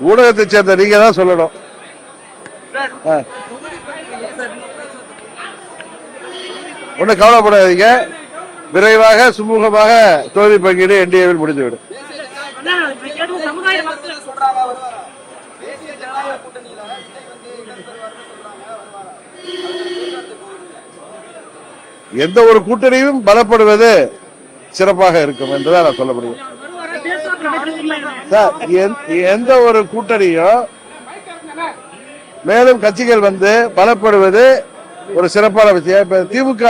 ஊடகத்தை சேர்ந்த நீங்க தான் சொல்லணும். ஒன்னும் கவலைப்படாதீங்க, விரைவாக சுமூகமாக தொகுதி பங்கீடு என்டிஏவில் முடிந்துவிடும். எந்த ஒரு கூட்டணியும் பலப்படுவது சிறப்பாக இருக்கும் என்றுதான் நான் சொல்ல முடியும். எந்த ஒரு கூட்டணியும் மேலும் கட்சிகள் வந்து பலப்படுவது ஒரு சிறப்பான விஷயம். இப்ப திமுக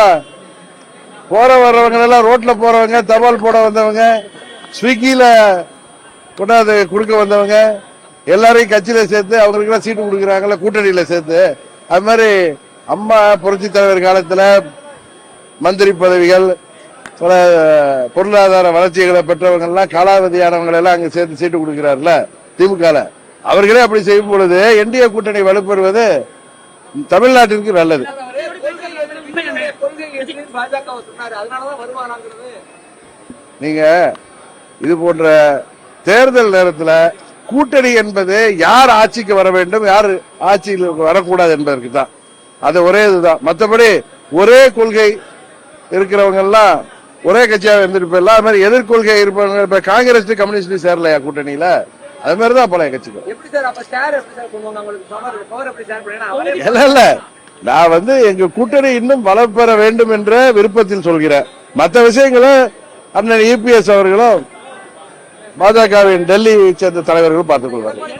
போற வர்றவங்க எல்லாம், ரோட்ல போறவங்க, தபால் போட வந்தவங்க, ஸ்விக்கியில கொண்டாந்து கொடுக்க வந்தவங்க எல்லாரையும் கட்சியில சேர்த்து அவங்களுக்கு எல்லாம் சீட்டு கொடுக்குறாங்கல்ல, கூட்டணியில சேர்த்து. அது மாதிரி அம்மா புரட்சி தலைவர் காலத்துல மந்திரி பதவிகள், பல பொருளாதார வளர்ச்சிகளை பெற்றவங்க எல்லாம், காலாவதியானவங்க எல்லாம் அங்க சேர்த்து சீட்டு கொடுக்கிறார்ல திமுக. அவர்களே அப்படி செய்யும் பொழுது என்டிஏ கூட்டணி வலுப்பெறுவது தமிழ்நாட்டிற்கு நல்லது. நீங்க இது போன்ற தேர்தல் நேரத்தில் கூட்டணி என்பது யார் ஆட்சிக்கு வர வேண்டும், யார் ஆட்சியில் வரக்கூடாது என்பதற்கு தான். அது ஒரே இதுதான். மற்றபடி ஒரே கொள்கை இருக்கிறவங்க எல்லாம் ஒரே கட்சியாக இருந்துட்டு போயிடலாம். அது மாதிரி எதிர்கொள்கை இருப்பவங்க இப்ப காங்கிரஸ் கம்யூனிஸ்ட் சேரலையா கூட்டணியில, அது மாதிரிதான் பழைய கட்சிகள். இல்ல நான் வந்து எங்க கூட்டணி இன்னும் வளம் பெற வேண்டும் என்ற விருப்பத்தில் சொல்கிறேன். மற்ற விஷயங்களை அண்ணன் இபிஎஸ் அவர்களும் பாஜகவின் டெல்லியை சேர்ந்த தலைவர்களும் பார்த்துக் கொள்வார்கள்.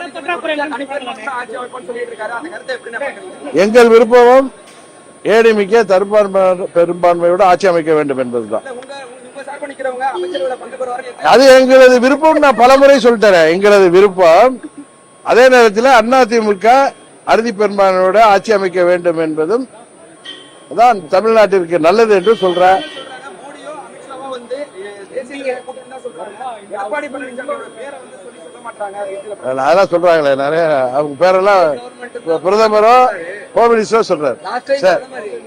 எங்கள் விருப்பமும் ஏடிமிக்க பெரும்பான்மையோடு ஆட்சி அமைக்க வேண்டும் என்பதுதான். அது எங்களது விருப்பம். நான் பலமுறை சொல்லிட்டேன், எங்களது விருப்பம். அதே நேரத்தில் அதிமுக அறுதி பெரும்பான்மையோட ஆட்சி அமைக்க வேண்டும் என்பதும் தான் தமிழ்நாட்டிற்கு நல்லது என்று சொல்றேன். அதான் சொல்றாங்களே நிறைய, அவங்க பேரெல்லாம் பிரதமரோ ஹோம் மினிஸ்டரோ சொல்றாரு.